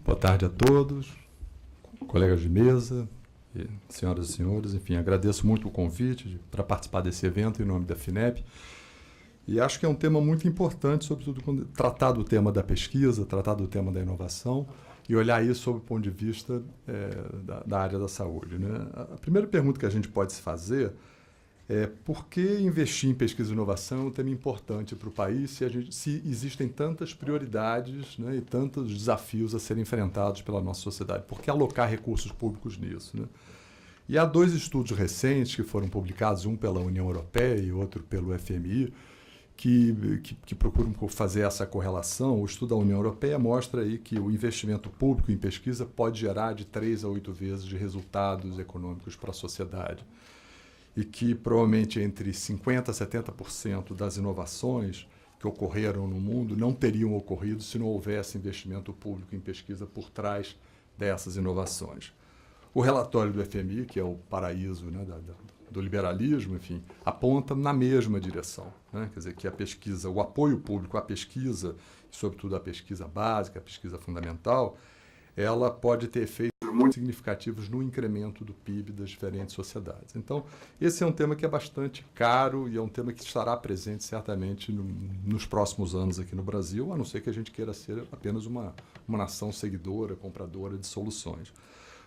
Boa tarde a todos, colegas de mesa, senhoras e senhores. Enfim, agradeço muito o convite para participar desse evento em nome da FINEP. E acho que é um tema muito importante, sobretudo quando tratar do tema da pesquisa, tratar do tema da inovação e olhar isso sob o ponto de vista da área da saúde, né? A primeira pergunta que a gente pode se fazer é por que investir em pesquisa e inovação é um tema importante para o país se existem tantas prioridades, né, e tantos desafios a serem enfrentados pela nossa sociedade? Por que alocar recursos públicos nisso, né? E há dois estudos recentes que foram publicados, um pela União Europeia e outro pelo FMI, que procuram fazer essa correlação. O estudo da União Europeia mostra aí que o investimento público em pesquisa pode gerar de 3 a 8 vezes de resultados econômicos para a sociedade. E que provavelmente entre 50% a 70% das inovações que ocorreram no mundo não teriam ocorrido se não houvesse investimento público em pesquisa por trás dessas inovações. O relatório do FMI, que é o paraíso, né, do liberalismo, enfim, aponta na mesma direção, né? Quer dizer, que a pesquisa, o apoio público à pesquisa, sobretudo à pesquisa básica, à pesquisa fundamental, ela pode ter efeitos muito significativos no incremento do PIB das diferentes sociedades. Então, esse é um tema que é bastante caro e é um tema que estará presente certamente nos próximos anos aqui no Brasil, a não ser que a gente queira ser apenas uma nação seguidora, compradora de soluções.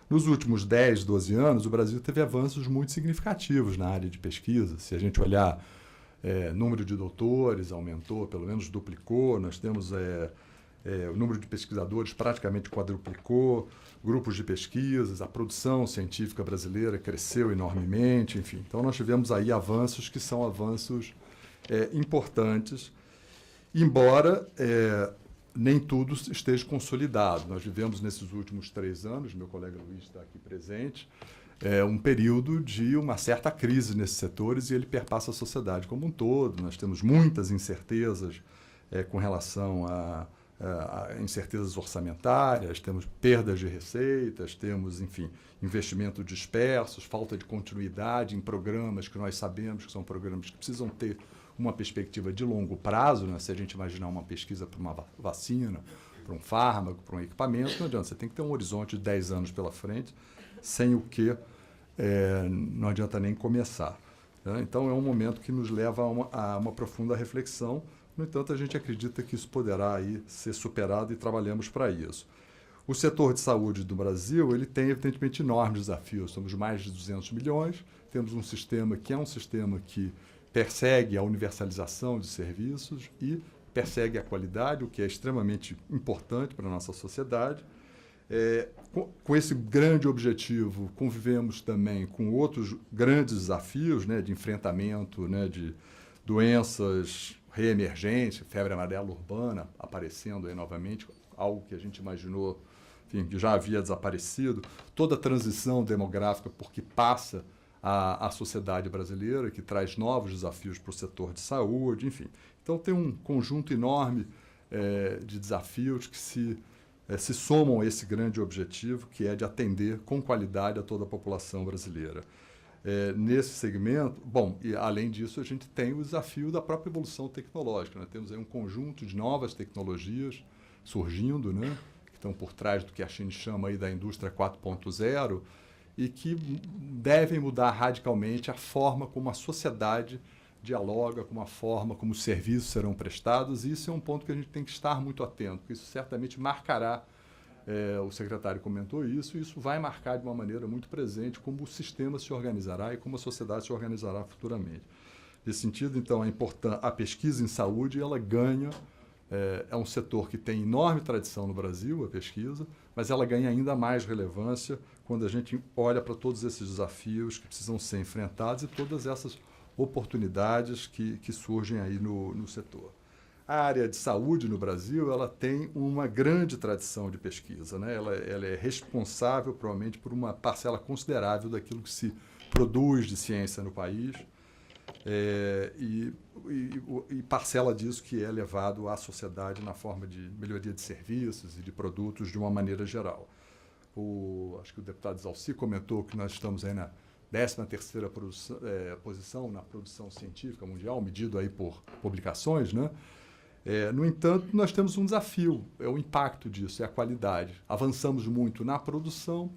Nos últimos 10, 12 anos, o Brasil teve avanços muito significativos na área de pesquisa. Se a gente olhar, número de doutores aumentou, pelo menos duplicou. Nós temos o número de pesquisadores praticamente quadruplicou, grupos de pesquisas, a produção científica brasileira cresceu enormemente, enfim. Então, nós tivemos aí avanços que são avanços importantes, embora nem tudo esteja consolidado. Nós vivemos nesses últimos 3 anos, meu colega Luiz está aqui presente, um período de uma certa crise nesses setores e ele perpassa a sociedade como um todo. Nós temos muitas incertezas com relação a incertezas orçamentárias, temos perdas de receitas, temos, enfim, investimentos dispersos, falta de continuidade em programas que nós sabemos que são programas que precisam ter uma perspectiva de longo prazo, né? Se a gente imaginar uma pesquisa para uma vacina, para um fármaco, para um equipamento, não adianta, você tem que ter um horizonte de 10 anos pela frente, sem o que não adianta nem começar, né? Então, é um momento que nos leva a uma profunda reflexão. No entanto, a gente acredita que isso poderá aí ser superado e trabalhamos para isso. O setor de saúde do Brasil, ele tem, evidentemente, enormes desafios. Somos mais de 200 milhões, temos um sistema que é um sistema que persegue a universalização de serviços e persegue a qualidade, o que é extremamente importante para a nossa sociedade. Com esse grande objetivo, convivemos também com outros grandes desafios, né, de enfrentamento, né, de doenças reemergentes, febre amarela urbana aparecendo aí novamente, algo que a gente imaginou, enfim, que já havia desaparecido, toda a transição demográfica porque passa a sociedade brasileira, que traz novos desafios para o setor de saúde, enfim. Então, tem um conjunto enorme de desafios que se somam a esse grande objetivo, que é de atender com qualidade a toda a população brasileira. Nesse segmento, bom, e além disso, a gente tem o desafio da própria evolução tecnológica, né? Temos aí um conjunto de novas tecnologias surgindo, né, que estão por trás do que a China chama aí da indústria 4.0, e que devem mudar radicalmente a forma como a sociedade dialoga, como a forma como os serviços serão prestados, e isso é um ponto que a gente tem que estar muito atento, porque isso certamente marcará, o secretário comentou isso, e isso vai marcar de uma maneira muito presente como o sistema se organizará e como a sociedade se organizará futuramente. Nesse sentido, então, a pesquisa em saúde, ela ganha, é um setor que tem enorme tradição no Brasil, a pesquisa, mas ela ganha ainda mais relevância quando a gente olha para todos esses desafios que precisam ser enfrentados e todas essas oportunidades que surgem aí no setor. A área de saúde no Brasil, ela tem uma grande tradição de pesquisa, né? Ela é responsável, provavelmente, por uma parcela considerável daquilo que se produz de ciência no país, e parcela disso que é levado à sociedade na forma de melhoria de serviços e de produtos de uma maneira geral. Acho que o deputado Zalci comentou que nós estamos aí na 13ª posição na produção científica mundial, medido aí por publicações, né? No entanto, nós temos um desafio, é o impacto disso, é a qualidade. Avançamos muito na produção,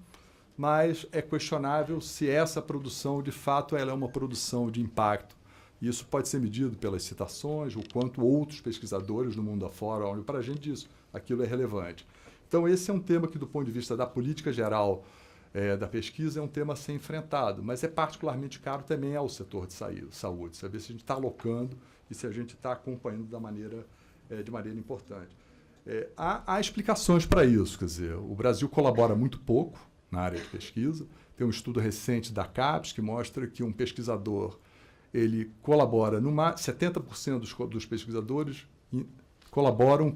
mas é questionável se essa produção, de fato, ela é uma produção de impacto. Isso pode ser medido pelas citações, o quanto outros pesquisadores no mundo afora olham para a gente disso, aquilo é relevante. Então, esse é um tema que, do ponto de vista da política geral da pesquisa, é um tema a ser enfrentado, mas é particularmente caro também ao setor de saúde, saber se a gente está alocando e se a gente está acompanhando de maneira importante. Há explicações para isso, quer dizer, o Brasil colabora muito pouco na área de pesquisa. Tem um estudo recente da CAPES que mostra que um pesquisador ele colabora, 70% dos pesquisadores colaboram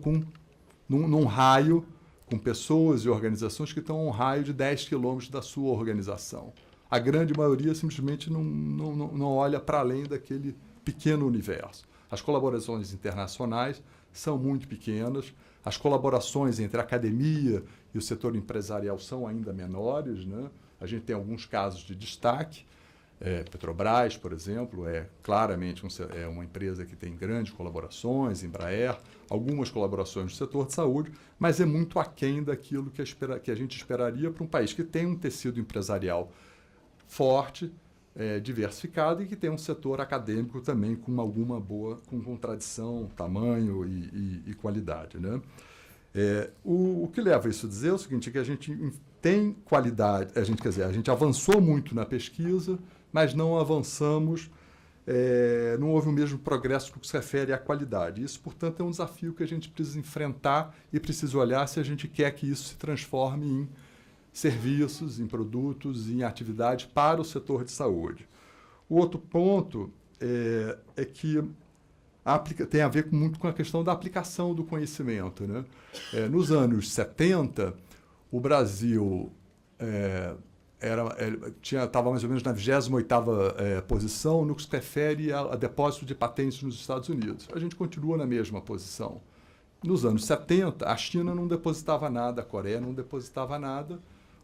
num raio, com pessoas e organizações que estão a um raio de 10 quilômetros da sua organização. A grande maioria simplesmente não olha para além daquele pequeno universo. As colaborações internacionais são muito pequenas, as colaborações entre a academia e o setor empresarial são ainda menores, né? A gente tem alguns casos de destaque. Petrobras, por exemplo, é claramente uma empresa que tem grandes colaborações, Embraer, algumas colaborações no setor de saúde, mas é muito aquém daquilo que a gente esperaria para um país que tem um tecido empresarial forte, diversificado e que tem um setor acadêmico também com tradição, tamanho e qualidade, né? O que leva a isso a dizer é o seguinte, que a gente tem qualidade, a gente avançou muito na pesquisa, mas não avançamos, não houve o mesmo progresso no que se refere à qualidade. Isso, portanto, é um desafio que a gente precisa enfrentar e precisa olhar se a gente quer que isso se transforme em serviços, em produtos, em atividades para o setor de saúde. O outro ponto é que tem a ver muito com a questão da aplicação do conhecimento, né? Nos anos 70, o Brasil estava mais ou menos na 28ª posição no que se refere a depósito de patentes nos Estados Unidos. A gente continua na mesma posição. Nos anos 70, a China não depositava nada, a Coreia não depositava nada.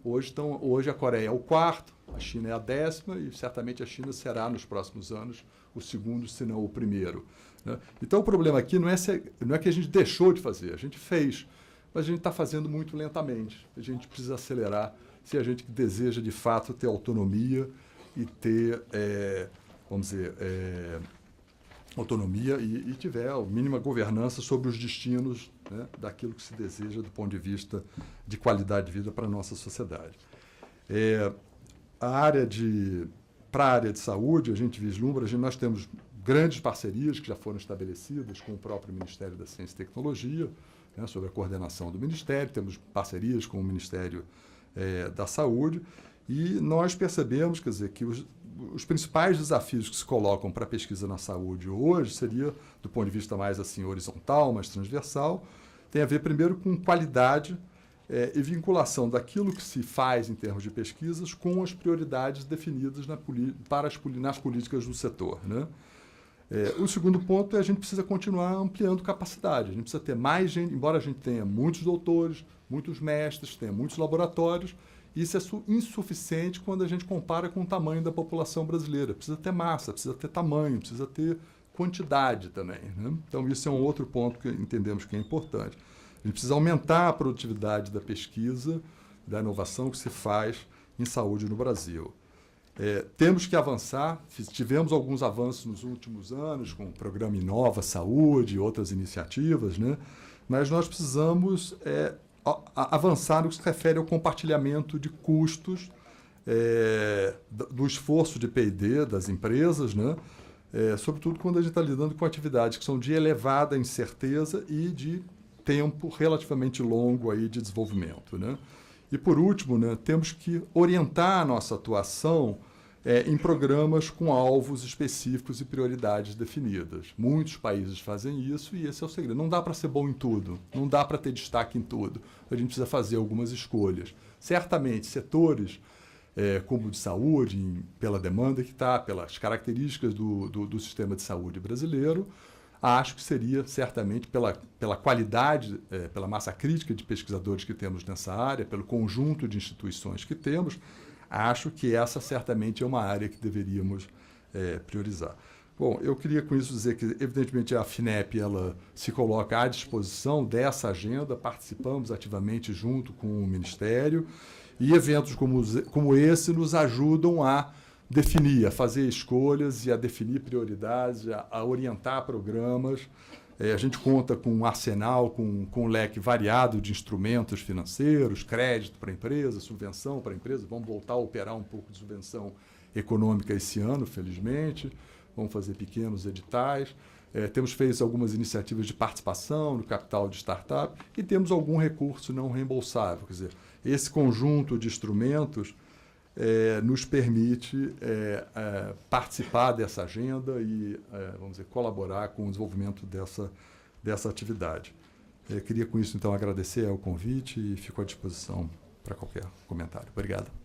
Hoje a Coreia é o quarto, a China é a 10ª e certamente a China será nos próximos anos o segundo, se não o primeiro, né? Então o problema aqui não é que a gente deixou de fazer, a gente fez, mas a gente está fazendo muito lentamente. A gente precisa acelerar se a gente deseja de fato ter autonomia e ter, autonomia e tiver a mínima governança sobre os destinos, né, daquilo que se deseja do ponto de vista de qualidade de vida para a nossa sociedade. Para a área de saúde, a gente vislumbra, nós temos grandes parcerias que já foram estabelecidas com o próprio Ministério da Ciência e Tecnologia, né, sobre a coordenação do Ministério, temos parcerias com o Ministério da Saúde, e nós percebemos, quer dizer, que os principais desafios que se colocam para a pesquisa na saúde hoje seria, do ponto de vista mais assim horizontal, mais transversal, tem a ver primeiro com qualidade e vinculação daquilo que se faz em termos de pesquisas com as prioridades definidas nas políticas do setor, né? O segundo ponto é a gente precisa continuar ampliando capacidade. A gente precisa ter mais gente, embora a gente tenha muitos doutores, muitos mestres, tenha muitos laboratórios, isso é insuficiente quando a gente compara com o tamanho da população brasileira. Precisa ter massa, precisa ter tamanho, precisa ter quantidade também, né? Então, isso é um outro ponto que entendemos que é importante. A gente precisa aumentar a produtividade da pesquisa, da inovação que se faz em saúde no Brasil. Temos que avançar, tivemos alguns avanços nos últimos anos, com o programa Inova Saúde e outras iniciativas, né? Mas nós precisamos avançar no que se refere ao compartilhamento de custos do esforço de P&D das empresas, né? Sobretudo quando a gente está lidando com atividades que são de elevada incerteza e de tempo relativamente longo aí de desenvolvimento, né? E, por último, né, temos que orientar a nossa atuação em programas com alvos específicos e prioridades definidas. Muitos países fazem isso e esse é o segredo. Não dá para ser bom em tudo, não dá para ter destaque em tudo. A gente precisa fazer algumas escolhas. Certamente, setores como o de saúde, pela demanda que está, pelas características do sistema de saúde brasileiro, acho que seria, certamente, pela qualidade, pela massa crítica de pesquisadores que temos nessa área, pelo conjunto de instituições que temos, acho que essa certamente é uma área que deveríamos priorizar. Bom, eu queria com isso dizer que, evidentemente, a FINEP ela se coloca à disposição dessa agenda, participamos ativamente junto com o Ministério, e eventos como esse nos ajudam a definir, a fazer escolhas e a definir prioridades, a orientar programas. A gente conta com um arsenal, com um leque variado de instrumentos financeiros, crédito para a empresa, subvenção para a empresa. Vamos voltar a operar um pouco de subvenção econômica esse ano, felizmente. Vamos fazer pequenos editais. Temos feito algumas iniciativas de participação no capital de startup e temos algum recurso não reembolsável. Quer dizer, esse conjunto de instrumentos nos permite participar dessa agenda e, vamos dizer, colaborar com o desenvolvimento dessa atividade. Queria, com isso, então, agradecer o convite e fico à disposição para qualquer comentário. Obrigado.